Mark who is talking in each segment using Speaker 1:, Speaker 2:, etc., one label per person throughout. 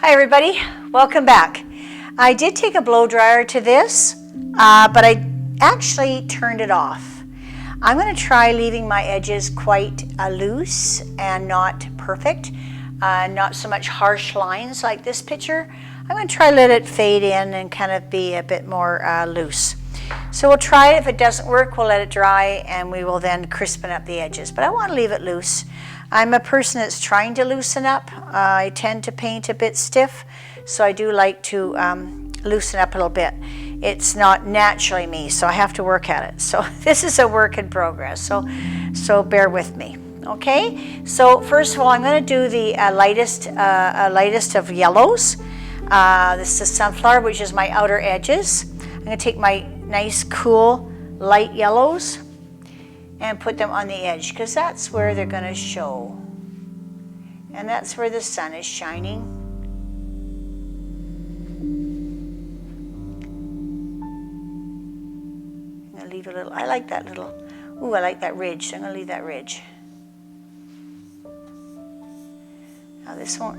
Speaker 1: Hi everybody, welcome back. I did take a blow dryer to this, but I actually turned it off. I'm going to try leaving my edges quite loose and not perfect, not so much harsh lines like this picture. I'm going to try to let it fade in and kind of be a bit more loose. So we'll try it. If it doesn't work, we'll let it dry and we will then crispen up the edges. But I want to leave it loose. I'm a person that's trying to loosen up. I tend to paint a bit stiff, so I do like to loosen up a little bit. It's not naturally me, so I have to work at it. So this is a work in progress, so bear with me. Okay, so first of all, I'm going to do the lightest of yellows. This is sunflower, which is my outer edges. I'm going to take my nice, cool, light yellows and put them on the edge, because that's where they're going to show. And that's where the sun is shining. I'm going to leave a little, I like that little, ooh, I like that ridge, so I'm going to leave that ridge. Now this'll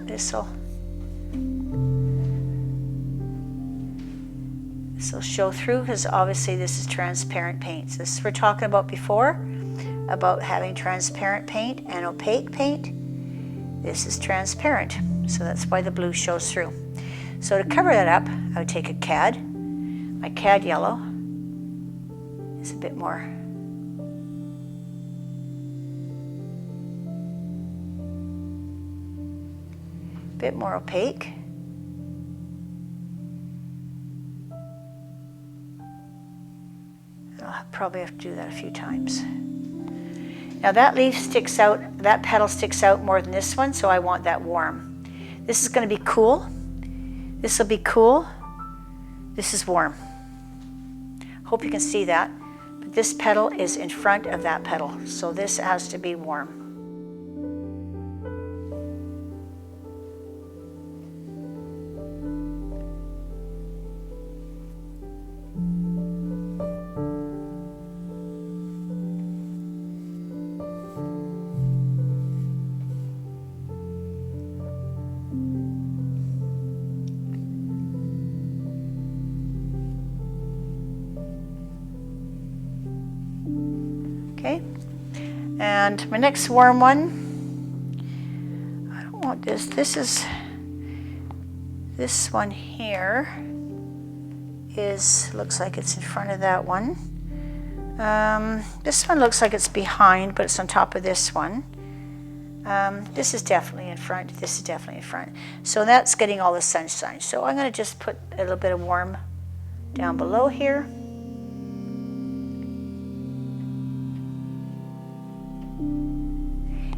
Speaker 1: show through, because obviously this is transparent paint. This we're talking about before, about having transparent paint and opaque paint. This is transparent, so that's why the blue shows through. So to cover that up, I would take a cad. My cad yellow is a bit more. Opaque. I'll probably have to do that a few times. Now that leaf sticks out, that petal sticks out more than this one, so I want that warm. This is going to be cool. This will be cool. This is warm. Hope you can see that. But this petal is in front of that petal, so this has to be warm. Okay, and my next warm one, I don't want this, this one here looks like it's in front of that one. This one looks like it's behind, but it's on top of this one. This is definitely in front, this is definitely in front. So that's getting all the sunshine. So I'm going to just put a little bit of warm down below here.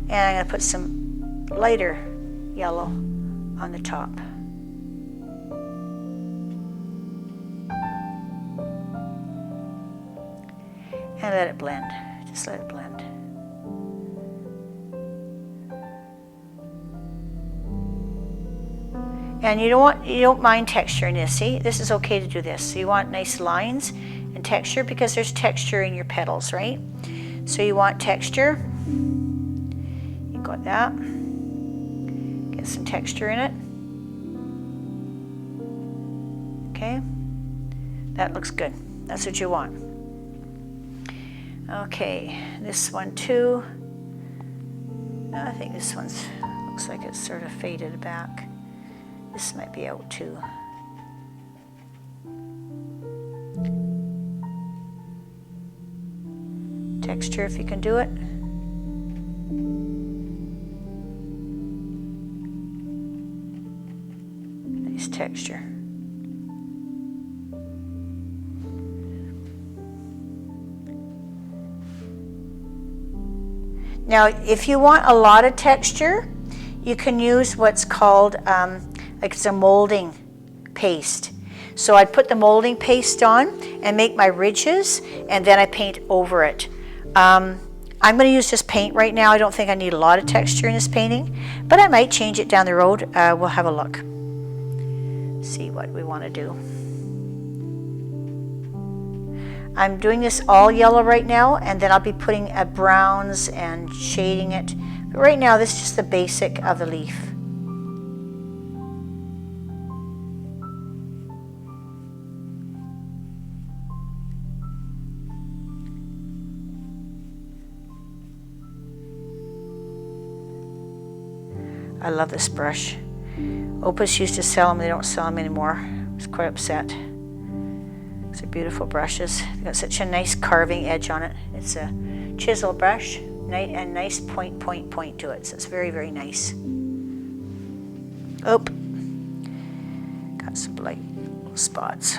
Speaker 1: And I'm going to put some lighter yellow on the top. And let it blend. Just let it blend. And you don't mind texture in this. See, this is okay to do this. So you want nice lines and texture, because there's texture in your petals, right? So you want texture. Got that. Get some texture in it. Okay. That looks good. That's what you want. Okay, this one too. I think this one's looks like it's sort of faded back. This might be out too. Texture if you can do it. Texture. Now, if you want a lot of texture, you can use what's called like it's a molding paste. So I'd put the molding paste on and make my ridges, and then I paint over it. I'm going to use just paint right now. I don't think I need a lot of texture in this painting, but I might change it down the road. We'll have a look. See what we want to do. I'm doing this all yellow right now, and then I'll be putting browns and shading it. But right now, this is just the basic of the leaf. I love this brush. Opus used to sell them. They don't sell them anymore. I was quite upset. These are beautiful brushes. They've got such a nice carving edge on it. It's a chisel brush and nice point to it. So it's very, very nice. Oh, got some light spots.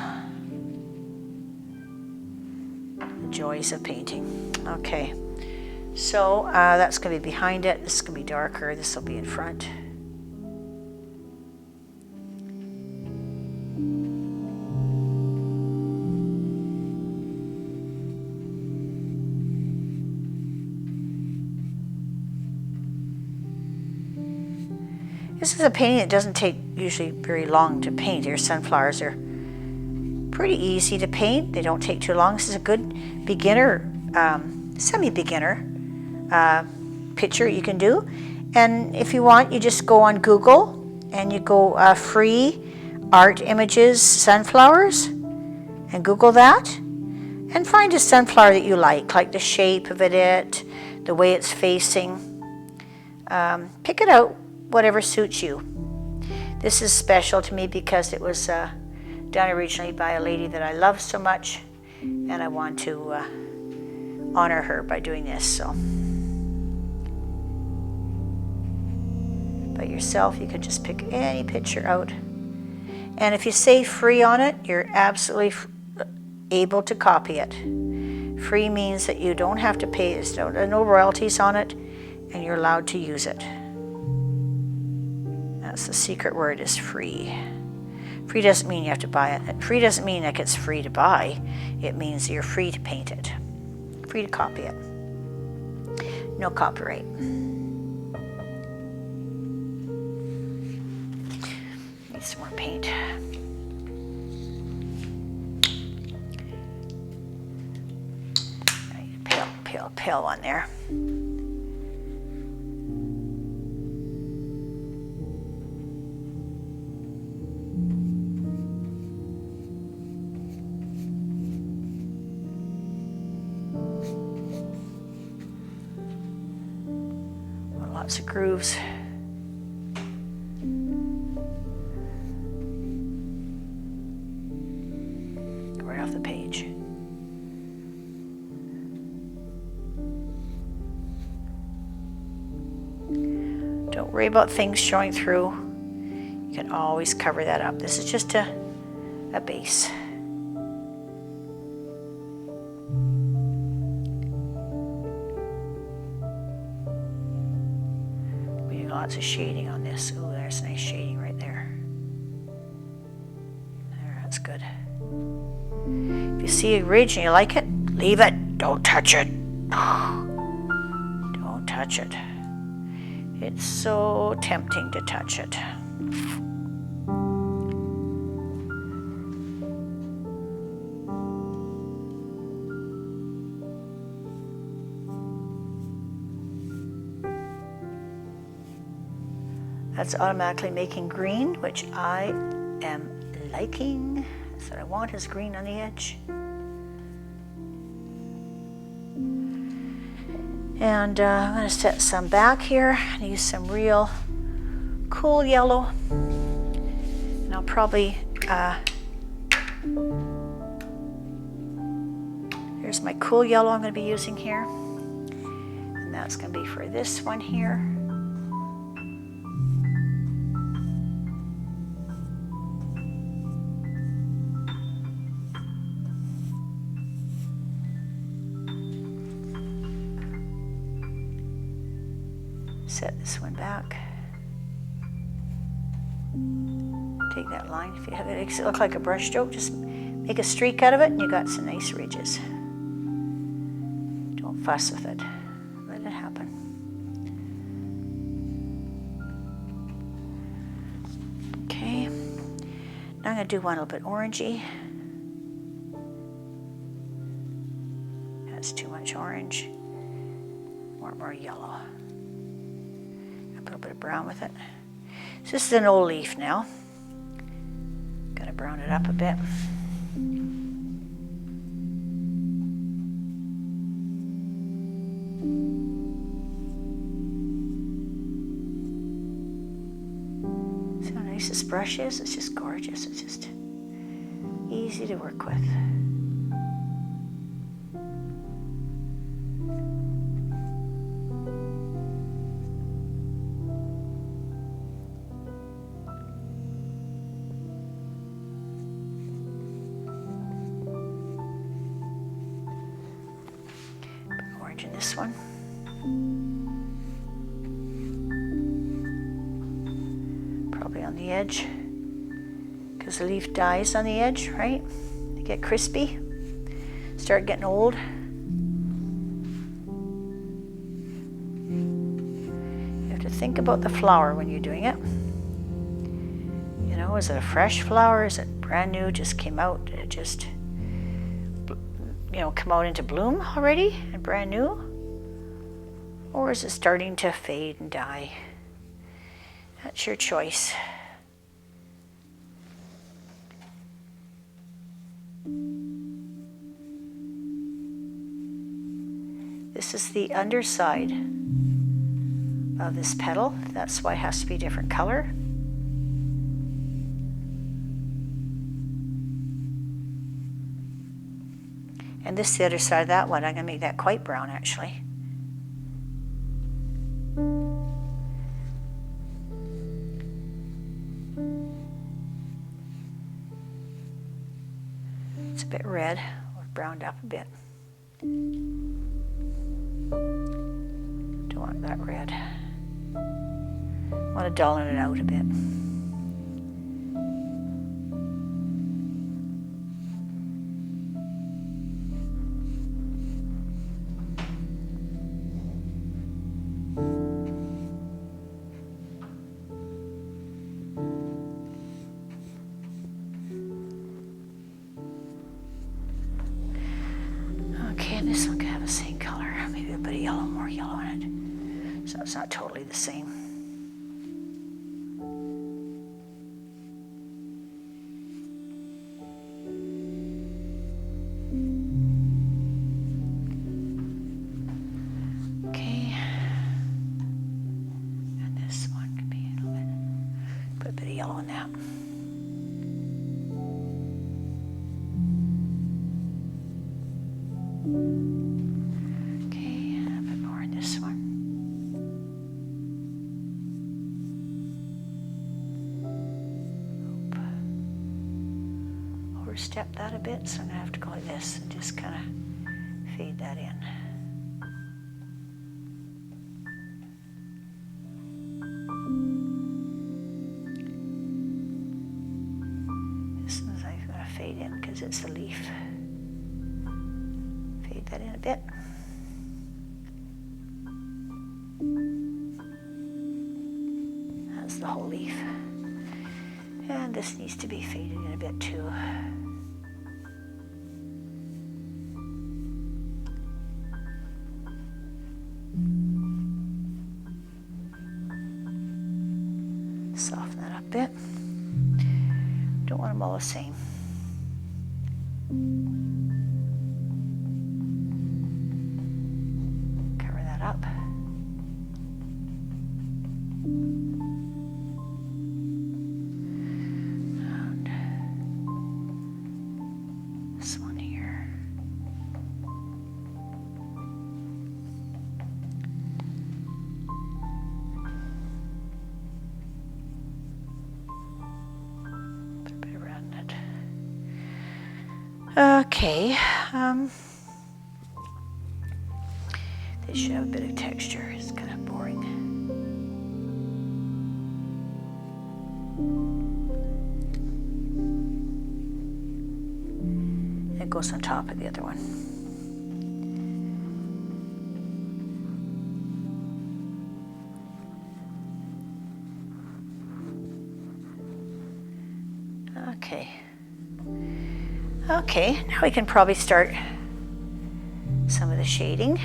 Speaker 1: The joys of painting. Okay, so that's going to be behind it. This is going to be darker. This will be in front. This is a painting that doesn't take usually very long to paint. Your sunflowers are pretty easy to paint. They don't take too long. This is a good beginner, semi-beginner picture you can do. And if you want, you just go on Google and you go free art images sunflowers and Google that and find a sunflower that you like the shape of it, the way it's facing. Pick it out. Whatever suits you. This is special to me because it was done originally by a lady that I love so much, and I want to honor her by doing this. So, by yourself, you can just pick any picture out, and if you say free on it, you're absolutely able to copy it. Free means that you don't have to pay. There's no royalties on it, and you're allowed to use it. That's the secret word, is free. Free doesn't mean you have to buy it. Free doesn't mean like it's free to buy. It means you're free to paint it. Free to copy it. No copyright. Need some more paint. I need a pale one there. Lots of grooves. Right off the page. Don't worry about things showing through. You can always cover that up. This is just a base. Lots of shading on this. Oh, there's nice shading right there. There, that's good. If you see a ridge and you like it, leave it. Don't touch it. Don't touch it. It's so tempting to touch it. That's automatically making green, which I am liking. That's what I want, is green on the edge. And I'm going to set some back here and use some real cool yellow. And I'll probably, here's my cool yellow I'm going to be using here. And that's going to be for this one here. Set this one back. Take that line. If you have it, makes it look like a brush stroke, just make a streak out of it and you got some nice ridges. Don't fuss with it. Let it happen. Okay. Now I'm going to do one a little bit orangey. That's too much orange. More yellow. Put a bit of brown with it. So this is an old leaf now. Gotta brown it up a bit. nice this brush is. It's just gorgeous. It's just easy to work with. Put orange in this one. Probably on the edge, because the leaf dies on the edge, right? They get crispy, start getting old. You have to think about the flower when you're doing it. You know, is it a fresh flower? Is it brand new, just came out? Did it just, you know, come out into bloom already and brand new? Or is it starting to fade and die? That's your choice. This is the underside of this petal. That's why it has to be a different color. And this is the other side of that one. I'm going to make that quite brown, actually. It's a bit red, or browned up a bit. Don't want that red. I want to dullien it out a bit. Okay, and this one can have the same color. Maybe a bit of yellow, more yellow in it. So it's not totally the same. Okay. And this one can be a little bit, put a bit of yellow in that. Okay, a bit more in this one. Overstep that a bit, so I'm going to have to go like this and just kind of fade that in. This one's I'm going to fade in because it's the leaf. Fade that in a bit. That's the whole leaf. And this needs to be faded in a bit too. Soften that up a bit. Don't want them all the same. Cover that up. And this one here. Put a bit around it. Okay. They should have a bit of texture. It's kind of boring. It goes on top of the other one. Okay. Okay, now we can probably start some of the shading.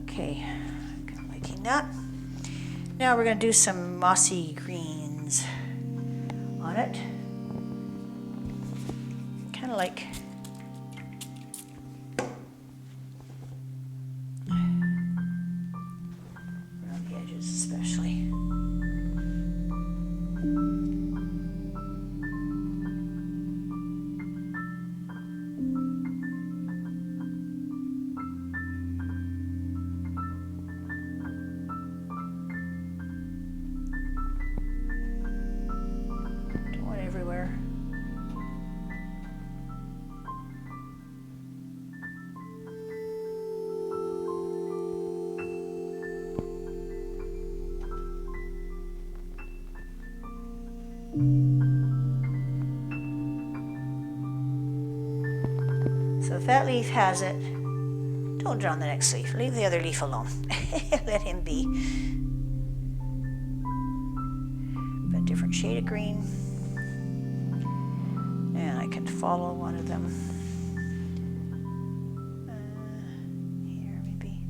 Speaker 1: Okay, I'm liking that. Now we're going to do some mossy greens. lines on it. Kind of like around the edges especially. Don't want everywhere. So if that leaf has it, don't draw on the next leaf. Leave the other leaf alone. Let him be. A different shade of green. And I can follow one of them. Here maybe.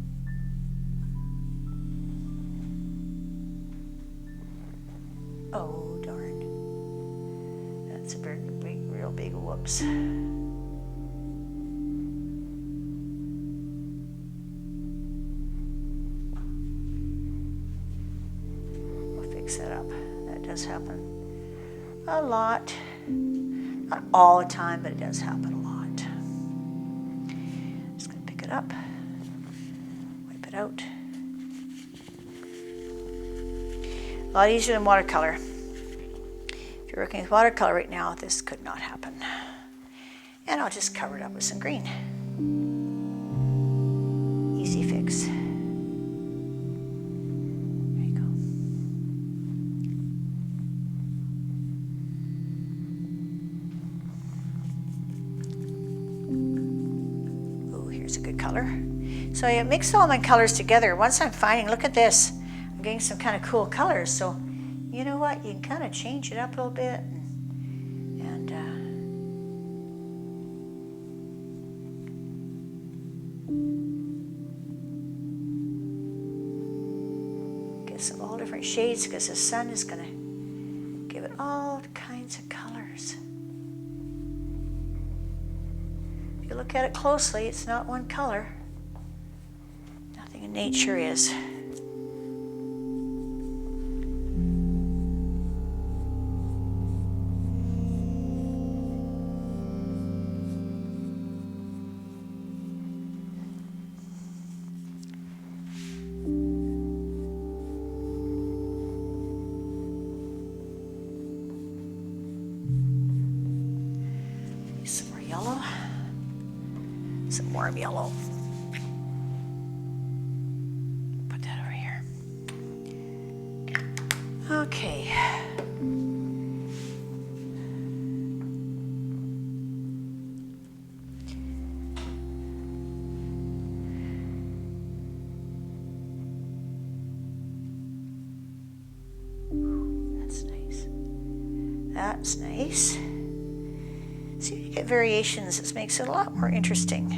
Speaker 1: Oh darn. That's a very big, real big whoops. Set up. That does happen a lot. Not all the time, but it does happen a lot. Just going to pick it up, wipe it out. A lot easier than watercolor. If you're working with watercolor right now, this could not happen. And I'll just cover it up with some green. Easy fix. So I mixed all my colors together. Once I'm finding, look at this, I'm getting some kind of cool colors. So you know what, you can kind of change it up a little bit and get some all different shades because the sun is going to give it all kinds of colors. If you look at it closely, it's not one color. Nothing in nature is. Some more yellow. Some warm yellow. Put that over here. Okay. That's nice. That's nice. See, you get variations. This makes it a lot more interesting.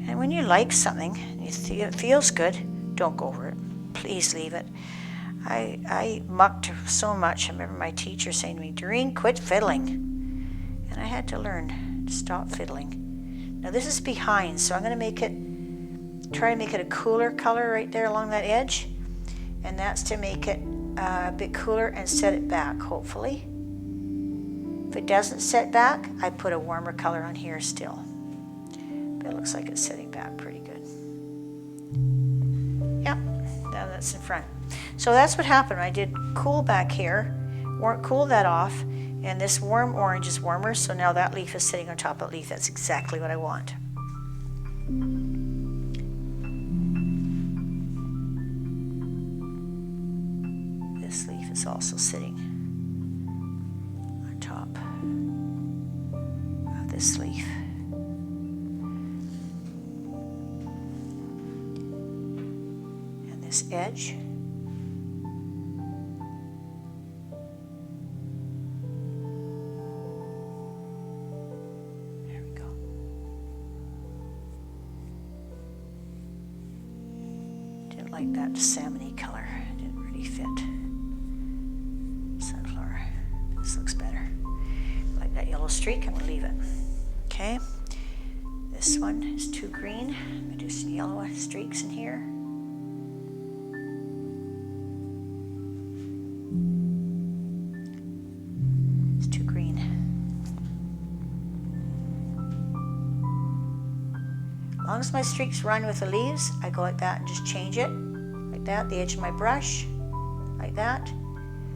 Speaker 1: And when you like something, and it feels good, don't go over it. Please leave it. I mucked so much. I remember my teacher saying to me, Doreen, quit fiddling. And I had to learn to stop fiddling. Now this is behind, so I'm going to try to make it a cooler color right there along that edge. And that's to make it a bit cooler and set it back, hopefully. If it doesn't set back, I put a warmer color on here still. But it looks like it's setting back pretty good. Yep, now that's in front. So that's what happened. I did cool back here, cooled that off, and this warm orange is warmer, so now that leaf is sitting on top of the leaf. That's exactly what I want. This leaf is also sitting on top of this leaf. And this edge. There we go. Didn't like that salmon-y color. It didn't really fit. this looks better. I like that yellow streak, I'm going to leave it. Okay, this one is too green. I'm going to do some yellow streaks in here. It's too green. As long as my streaks run with the leaves, I go like that and just change it. Like that, the edge of my brush. Like that.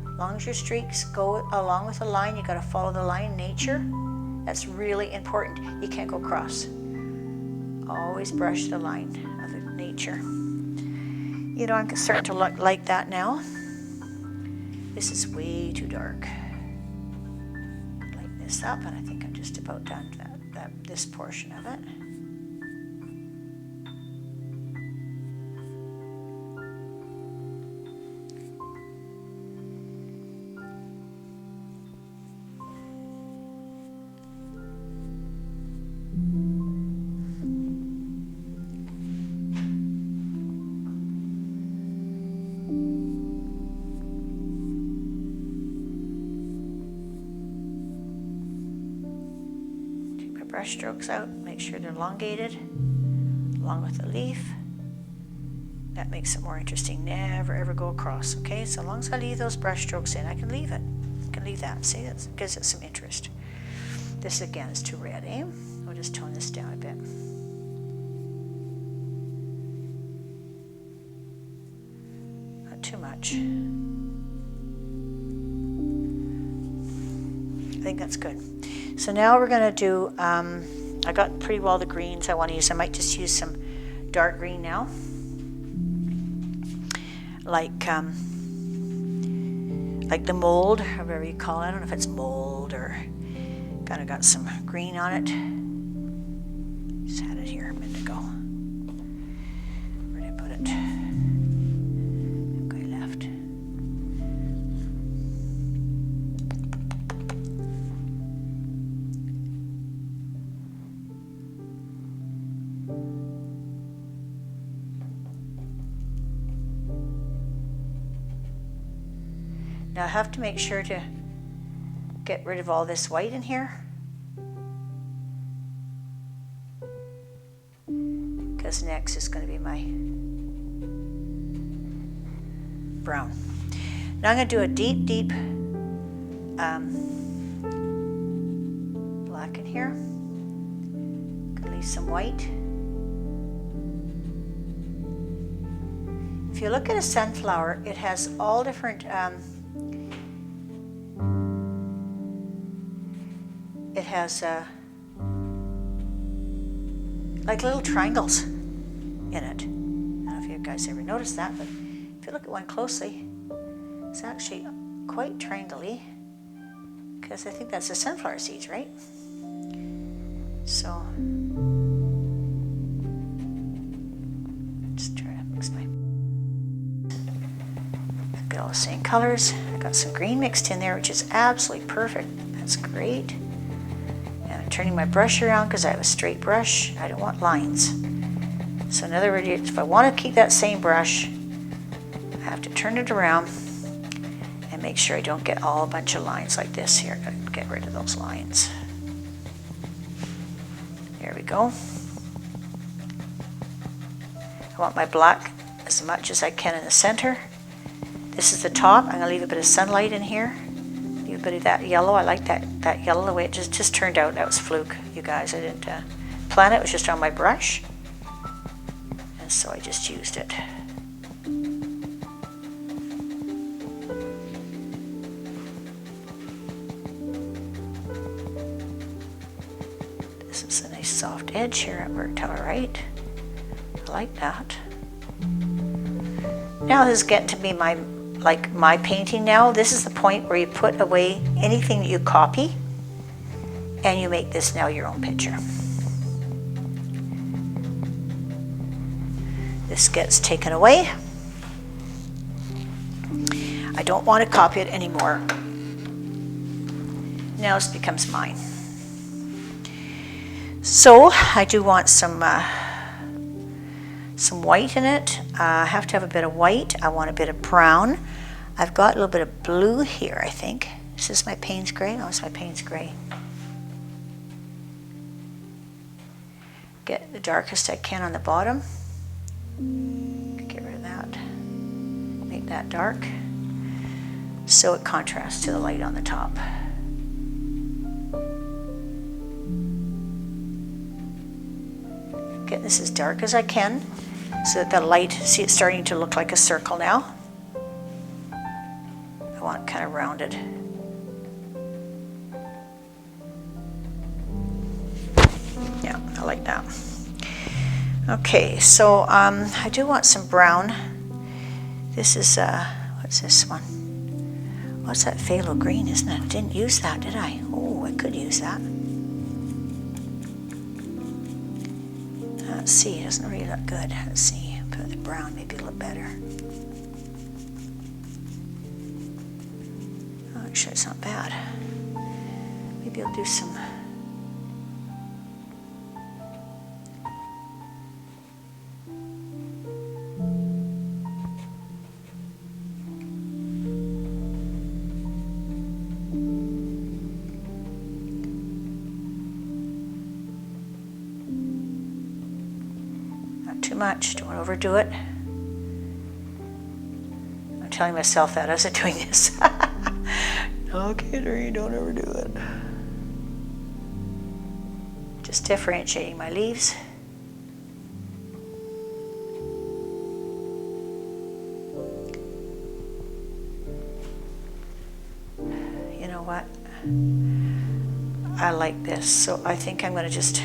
Speaker 1: As long as your streaks go along with the line, you got to follow the line in nature. That's really important. You can't go cross. Always brush the line of the nature. You know, I'm starting to look like that now. This is way too dark. Lighten this up, and I think I'm just about done this portion of it. Brush strokes out, make sure they're elongated along with the leaf. That makes it more interesting. Never ever go across, okay? So as long as I leave those brush strokes in, I can leave it. I can leave that. See, that gives it some interest. This again is too red, eh? We'll just tone this down a bit. Not too much. I think that's good. So now we're going to do, I got pretty well the greens I want to use. I might just use some dark green now. Like the mold, or whatever you call it. I don't know if it's mold or kind of got some green on it. Just had it here a minute ago. Where did I put it? Okay, left. Now I have to make sure to get rid of all this white in here, because next is going to be my brown. Now I'm going to do a deep, deep black in here. I'm going to leave some white. If you look at a sunflower, it has all different it has like little triangles in it. I don't know if you guys ever noticed that, but if you look at one closely, it's actually quite triangle-y, because I think that's the sunflower seeds, right? So just try to mix my, get all the same colors. I got some green mixed in there, which is absolutely perfect. That's great. I'm turning my brush around because I have a straight brush. I don't want lines. So in other words, if I want to keep that same brush, I have to turn it around and make sure I don't get all a bunch of lines like this here. I gotta get rid of those lines. There we go. I want my black as much as I can in the center. This is the top. I'm going to leave a bit of sunlight in here. A bit of that yellow. I like that yellow, the way it just turned out. That was fluke, you guys. I didn't plan it. It was just on my brush, and so I just used it. This is a nice soft edge here. It worked out all right. I like that. Now this is getting to be my painting now. This is the point where you put away anything that you copy and you make this now your own picture. This gets taken away. I don't want to copy it anymore. Now this becomes mine. So I do want some white in it. I have to have a bit of white. I want a bit of brown. I've got a little bit of blue here, I think. Is this my Payne's Gray? No, it's my Payne's Gray. Get the darkest I can on the bottom. Get rid of that. Make that dark so it contrasts to the light on the top. Get this as dark as I can so that the light, see it's starting to look like a circle now. I want it kind of rounded. Yeah, I like that. Okay, so I do want some brown. This is, what's this one? What's that phthalo green, isn't it? I didn't use that, did I? Oh, I could use that. Let's see, it doesn't really look good. Let's see, put the brown, maybe it'll look better. Oh, actually, it's not bad. Maybe I'll do some. Too much, don't want to overdo it. I'm telling myself that as I'm doing this. Okay, Doreen, don't overdo it. Just differentiating my leaves. You know what? I like this, so I think I'm going to just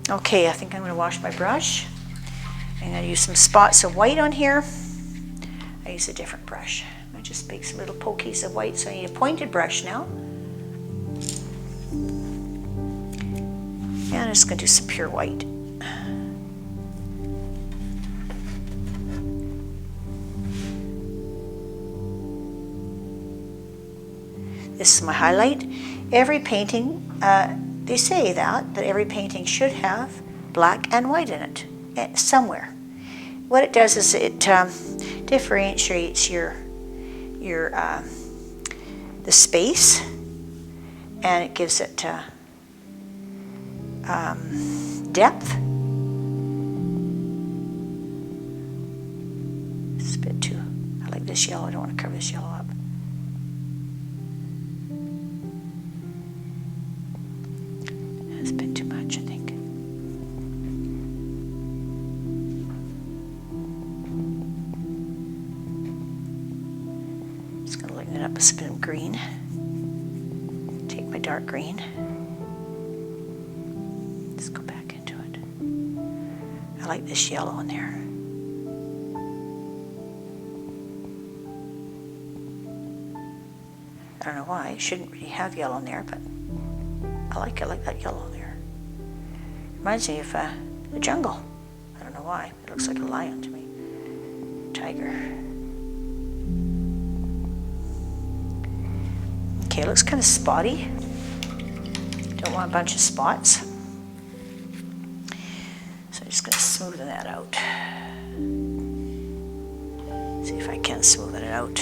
Speaker 1: okay, I think I'm going to wash my brush. I'm going to use some spots of white on here. I use a different brush. I just make some little pokies of white, so I need a pointed brush now. And I'm just going to do some pure white. This is my highlight. Every painting, they say that every painting should have black and white in it, somewhere. What it does is it differentiates the space, and it gives it depth. It's a bit too, I like this yellow, I don't want to cover this yellow up. That's a bit too much, I think. Just going to lighten it up with a bit of green. Take my dark green. Just go back into it. I like this yellow in there. I don't know why. It shouldn't really have yellow in there, but I like that yellow there. Reminds me of the jungle. I don't know why. It looks like a lion to me. Tiger. Okay, it looks kind of spotty. Don't want a bunch of spots. So I'm just going to smoothen that out. See if I can smoothen it out.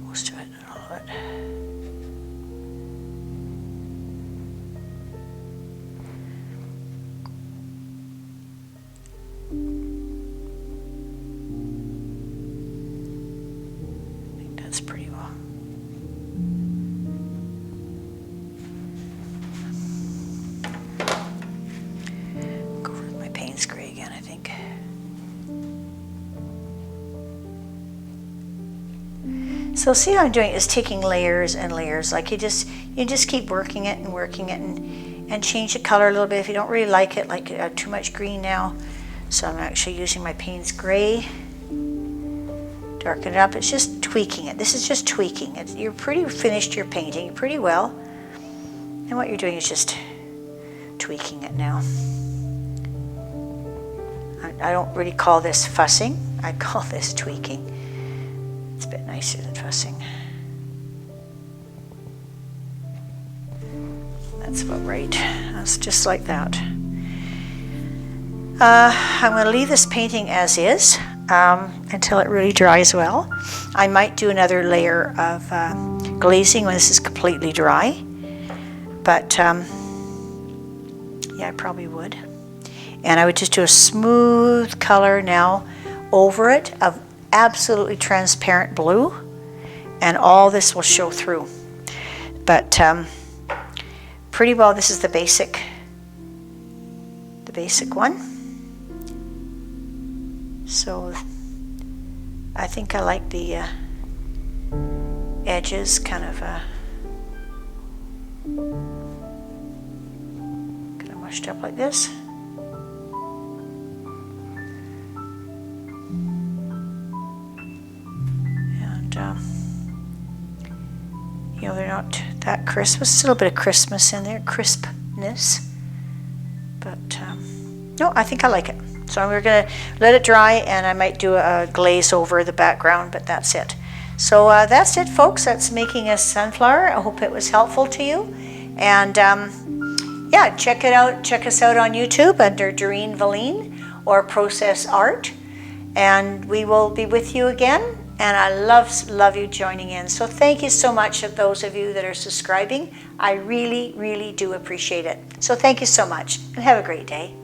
Speaker 1: Most of it, not all of it. I think that's pretty well. Go with my Payne's Gray again, I think. So see how I'm doing is taking layers and layers. Like you just keep working it and change the color a little bit. If you don't really like it, like too much green now, So I'm actually using my Payne's Gray, darken it up. It's just tweaking it. This is just tweaking it. You're pretty finished your painting pretty well. And what you're doing is just tweaking it now. I don't really call this fussing. I call this tweaking. It's a bit nicer than fussing. That's about right. That's just like that. I'm going to leave this painting as is until it really dries well. I might do another layer of glazing when this is completely dry. But yeah, I probably would. And I would just do a smooth color now over it of absolutely transparent blue, and all this will show through. But pretty well, this is the basic one. So I think I like the edges kind of mushed up like this. And you know, they're not that crisp. There's still a bit of crispness in there, crispness. But no, I think I like it. So we're going to let it dry, and I might do a glaze over the background, but that's it. So that's it, folks. That's making a sunflower. I hope it was helpful to you. And yeah, check it out. Check us out on YouTube under Doreen Velin or Process Art. And we will be with you again. And I love you joining in. So thank you so much of those of you that are subscribing. I really, really do appreciate it. So thank you so much, and have a great day.